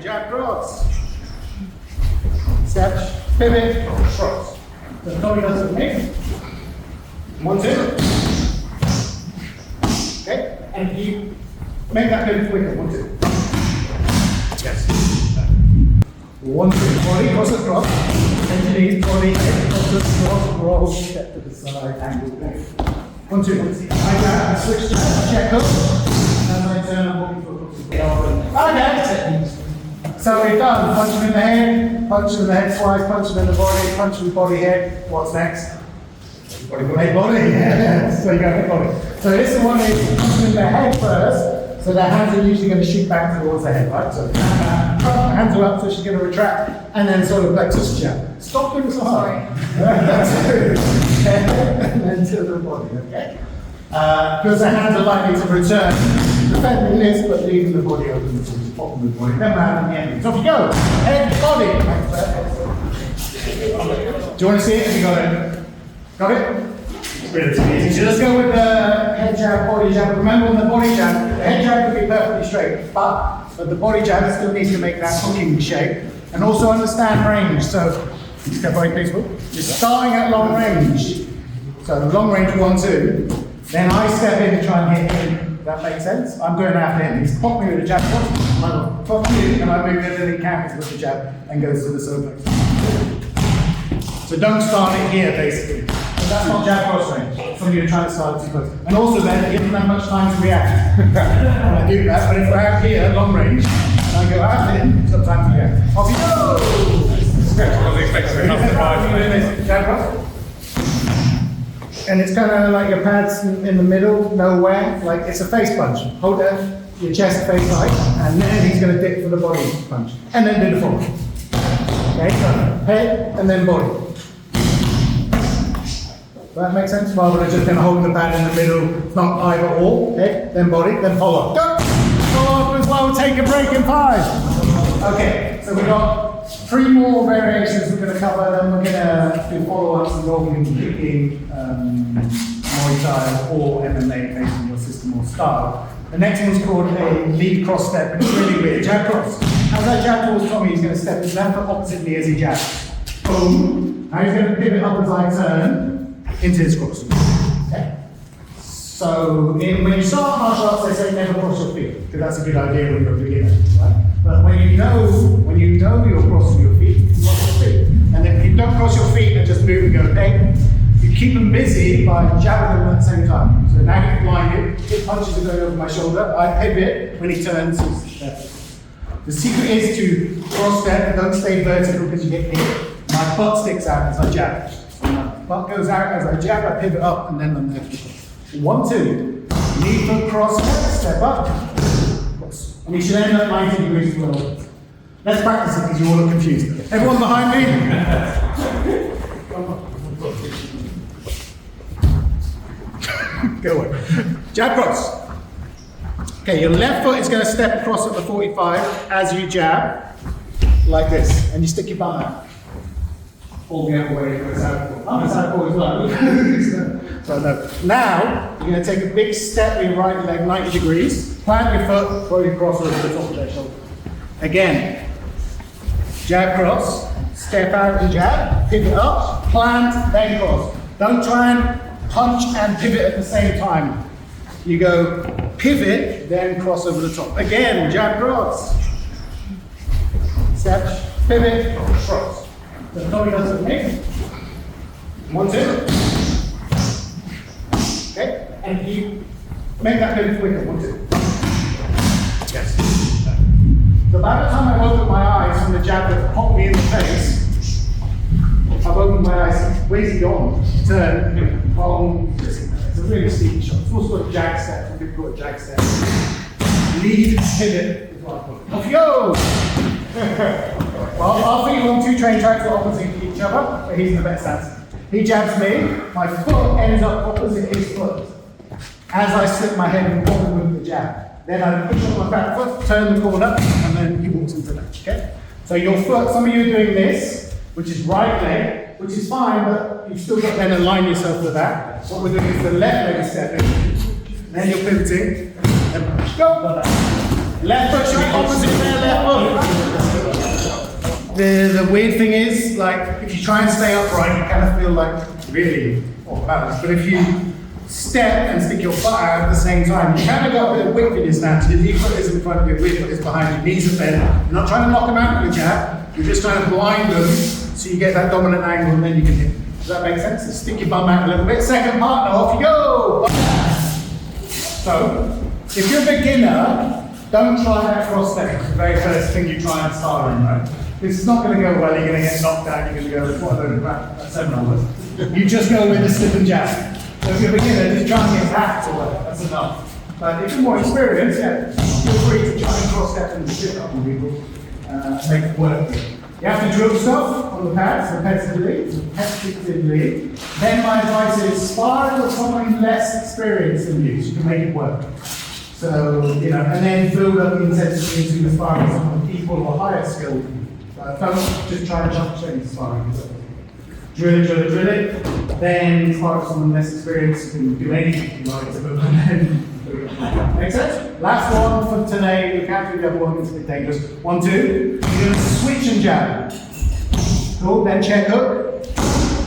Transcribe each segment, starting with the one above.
Jab cross. Step, pivot, cross. The Tommy does it with me. 1, 2. Okay, and you make that pivot quicker. 1, 2. Yes. 1, 2. Body, cross across. Bend your knees, body, cross across, roll, step to the side, angle, back. 1, 2. I grab, I switch to check hook. And I turn, I'm walking for a okay. So we've done punch him in the head, punch him in the head twice, punch him in the body, punch him in the body head. What's next? Head body. Yeah. So you go head body. So this one is punch him in the head first. So the hands are usually going to shoot back towards the head, right? So hands are up, so she's going to retract, and then sort of plexus jab. Stop doing so hard. That's it. And then to the body, okay? Because the hands are likely to return, defending this, but leaving the body open to the top of the body. Then round the end. So off you go. Head, body. Do you want to see it? Have you got it? Got it? It's relatively easy. So let's go with the head jab, body jab. Remember on the body jab, the head jab can be perfectly straight, but the body jab still needs to make that hooking shape. And also understand range. So, step right, please. You're starting at long range. So long range 1, 2. Then I step in to try and hit him. That makes sense? I'm going after him. He's popped me with a jab. I'll pop you, and I move it, and he counters with the jab and goes to the suplex. So don't start it here, basically. So that's not jab cross range. Somebody you're trying to start too close. And also then, it doesn't have much time to react. When I do that, but if we're out here, long range, and I go after him, it's got time to react. Off you go! I was expecting enough surprise. Jab cross. And it's kind of like your pads in the middle, nowhere, like it's a face punch. Hold your chest face high, and then he's going to dip for the body punch. And then do the forward. Okay, so head and then body. Does that make sense? Rather than just holding the pad in the middle, it's not either or. Head, then body, then follow. Go! Follow up as well, take a break in 5. Okay, so we've got 3 more variations we're going to cover, then we're going to do follow-ups and rolling, kicking, Muay Thai or MMA based on your system or style. The next one's called a lead cross step, and it's really weird. Jab cross. As I jab towards Tommy, he's going to step his left foot opposite me as he jabs. Boom. Now he's going to pivot up as I turn into his cross. Okay. So when you start martial arts, they say never cross your feet, because that's a good idea when you're a beginner, right? But when you know you're crossing your feet, you cross your feet. And then if you don't cross your feet and just move and go, hey, you keep them busy by jabbing them at the same time. So now he's blinded, his punches are going over my shoulder, I pivot, when he turns, the secret is to cross step, don't stay vertical because you get hit. My butt sticks out as I jab. So my butt goes out as I jab, I pivot up, and then I'm there for the cross. 1, 2, knee foot cross, step up, cross. And you should end up 90 degrees as well. Let's practice it because you all look confused. Everyone behind me? Go away. Jab cross. Okay, your left foot is going to step across at the 45 as you jab, like this, and you stick your bum out. All the other way for a southpaw. I'm a southpaw as well. So no. Now, you're going to take a big step with your right leg 90 degrees, plant your foot, throw your cross over the top of their shoulder. Again, jab cross, step out and jab, pivot up, plant, then cross. Don't try and punch and pivot at the same time. You go pivot, then cross over the top. Again, jab cross. Step, pivot, cross. The Tommy does it with me. 1, 2. Okay, and you make that pivot quicker. 1, 2. Yes. So by the time I open my eyes from the jab that popped me in the face, I've opened my eyes. Where's he gone? Turn. Boom. It's a really steep shot. It's also a jag step. Some people call it jag step. Lead, pivot is what I call it. Off you go! Well, our feet are on 2 train tracks that are opposite each other, but he's in the best stance. He jabs me, my foot ends up opposite his foot. As I slip my head and walk with the jab. Then I push on my back foot, turn the corner, and then he walks into that, okay? So your foot, some of you are doing this, which is right leg, which is fine, but you've still got to then align yourself with that. What we're doing is the left leg is stepping, then you're pivoting, and go. Left foot should be opposite their left foot. The weird thing is, like, if you try and stay upright, you kind of feel like really off balance. But if you step and stick your butt out at the same time, you kind of got a bit of width in your stance. Your knee foot is in front of your knee foot is behind your knees are bent. You're not trying to knock them out with a jab, you're just trying to blind them so you get that dominant angle and then you can hit. Does that make sense? So stick your bum out a little bit. Second partner, off you go! So, if you're a beginner, don't try that cross step. It's the very first thing you try and start in, right? This is not going to go well, you're going to get knocked out, you're going to go, what a load of crap, that's 7 hours. You just go with a slip and jab. So if you're a beginner, just try and get back to it, that's enough. But if you're more experienced, yeah, feel free to try and cross step and sit up with people, make it work. You have to drill stuff on the pads repetitively. Then my advice is spar with someone less experienced than you, so you can make it work. So, and then build up the intensity into the sparring with someone equal or higher skill. Don't just try and jump straight into sparring. Drill it. Then spar with someone less experienced, you can do anything you like to move and then. Make sense? Last one for today, we can't do the other one, it's a bit dangerous. 1, 2, you're going to switch and jab. Cool, then check hook,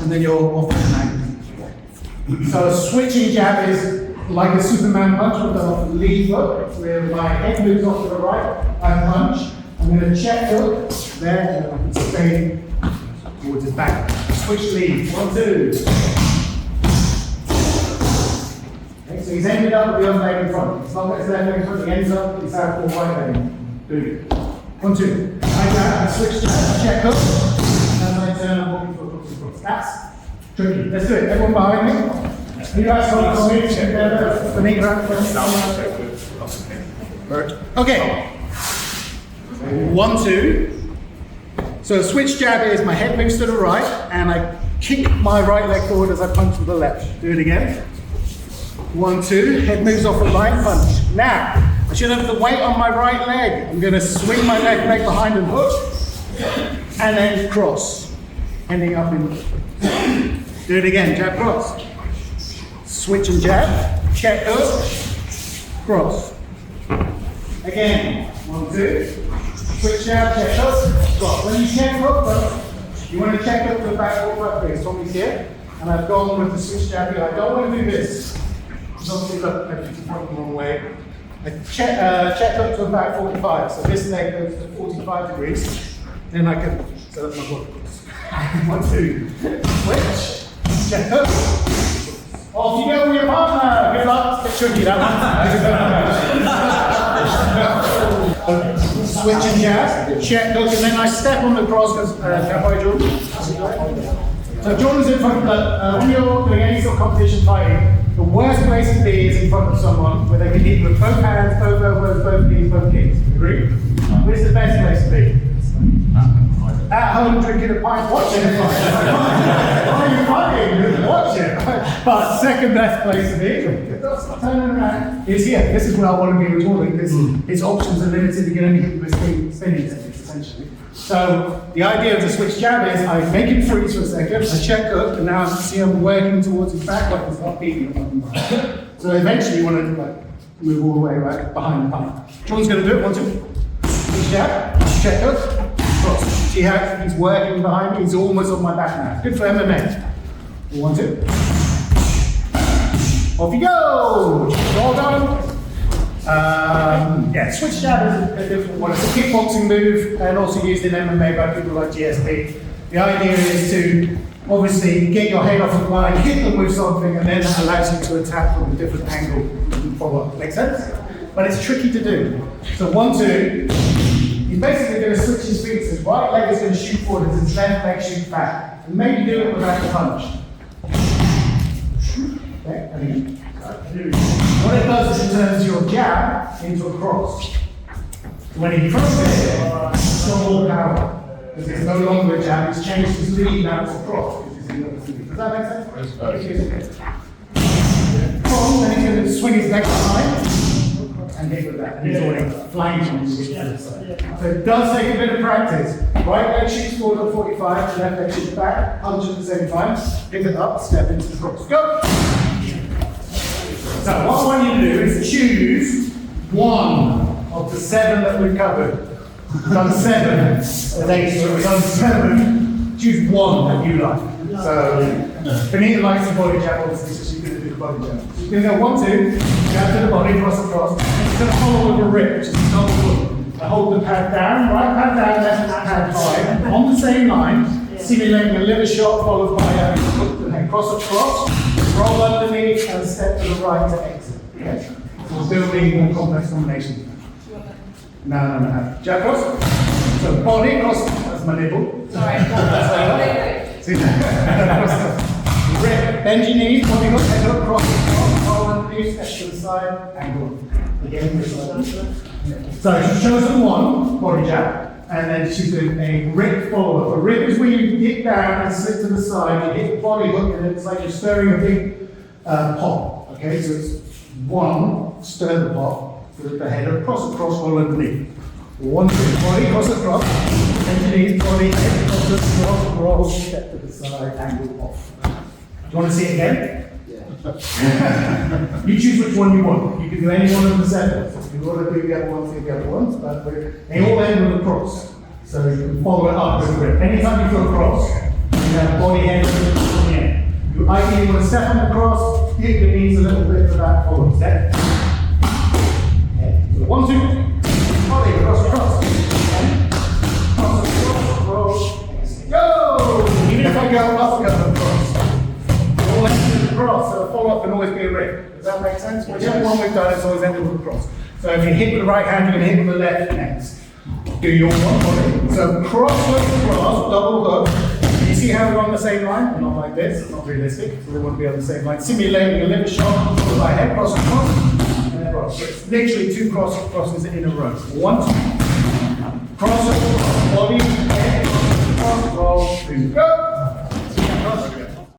and then you're off the night. So a switching jab is like a Superman punch with a lead hook, where my head moves off to the right, I punch. I'm going to check hook, there, and I can stay towards his back. Switch lead, 1, 2. So he's ended up with the other leg in front. As long as his left leg in front, he ends up with his southpaw right leg. Do it. 1, 2. I jab, I switch jab, check hook, and I turn and walk into a cross. That's tricky. Let's do it. Everyone behind me. You guys hold the switch together. The knee grab. Okay. 1, 2. So a switch jab is my head moves to the right, and I kick my right leg forward as I punch with the left. Do it again. 1, 2, head moves off the line, punch. Now, I should have the weight on my right leg. I'm going to swing my left leg behind and hook, and then cross. Ending up in. Do it again, jab, cross. Switch and jab, check hook, cross. Again, 1, 2, switch jab, check hook, cross. When you check hook, you want to check hook to the back or front face. Tommy's here, and I've gone with the switch jab here. I don't want to do this. Obviously, look, it's pointing the wrong way. I check hook to about 45, so this leg goes to 45 degrees. Then I can set up my body. 1, 2, switch, check hook. Off you go with your partner. Good luck. It's a bit tricky, that one. Okay. Switch and jab, check hook, and then I step on the cross because cowboy Jordan. So Jordan's in front, but when you're doing any sort of competition fighting, the worst place to be is in front of someone where they can hit you with both hands, both elbows, both knees, both kicks. Agree? Where's the best place to be? At home drinking a pint, watching a fight. Why are you fighting? Watch it. But second best place to be, turning around, is here. This is where I want to be with Jordan because his options are limited. You can only hit with spinning techniques, essentially. So the idea of the switch jab is I make him freeze for a second, I check hook, and now I see him working towards his back like he's not beating him. So eventually you want to move all the way right behind the pump. Jordan's going to do it, 1, 2. Switch jab, check hook, cross. See how he's working behind me? He's almost on my back now. Good for MMA. 1, 2. Off you go! Well done. Switch jab is a different one. It's a kickboxing move and also used in MMA by people like GSP. The idea is to obviously get your head off the line, hit them with something, and then that allows you to attack from a different angle and follow up. Make sense? But it's tricky to do. So 1, 2, he's basically going to switch his feet. So his right leg is going to shoot forward as his left leg shoots back. And maybe do it without the punch. Okay, and again. What it does is it turns your jab into a cross. When he crosses it, it's got more power. Because it's no longer a jab, it's changed his lead now to a cross. Does that make sense? Then he's going to swing his leg behind and hit with that. And he's already flanking. So it does take a bit of practice. Right leg shoots forward at 45, left leg shoots back, punch at the same time, pick it up, step into the cross. Go! So what I want you to do is choose one of the 7 that we've covered. We've done 7. There's 8, so we've done 7. Choose one that you like. So, Benita likes the body jab, obviously, so she's going to do the body jab. She's going to go 1, 2, jab to the body, cross, and she's going to follow with a rip, which is a double hook. I hold the pad down, right pad down, left pad high, on the same line, simulating a liver shot followed by a hook and then cross across, roll underneath, and step to the right to exit. Okay? So we're building more complex combinations. No. Jab cross. So body cross, that's my nipple. Sorry. Rip, bend your knees, body hook, head up, cross, roll underneath, step to the side, angle. Again, this side. So she's chosen one, body jab, and then she's doing a rip follow-up. A rip is where you dip down and slip to the side, you hit the body hook, and it's like you're stirring a big pot. Okay, so it's 1, stir the pot, flip the head across, roll underneath. 1, 2, body, cross across, underneath, body, head, cross, roll, step to the side, angle off. Do you want to see it again? You choose which one you want. You can do any one of the 7. If you want to do the other ones, do the other ones, but they all end with a cross. So you can follow it up with a rip. Anytime you feel a cross, you have body, head, on the end. You ideally want to step on the cross, hit your knees a little bit for that follow step. So 1, 2, body, cross, go! Even if I go up, I go across. All ends with a cross, so a follow-up can always be a rip. Does that make sense? Whichever one we've done, it's always ended with a cross. So if you hit with the right hand, you're going to hit with the left next. Do your one body. So cross hook, cross, double hook. You see how we're on the same line? Not like this, it's not realistic, so we want to be on the same line. Simulating a liver shot, followed by head cross, and then cross. So it's literally 2 crosses in a row. 1, 2. Cross, body, head, cross, roll, 2, go. Cross again.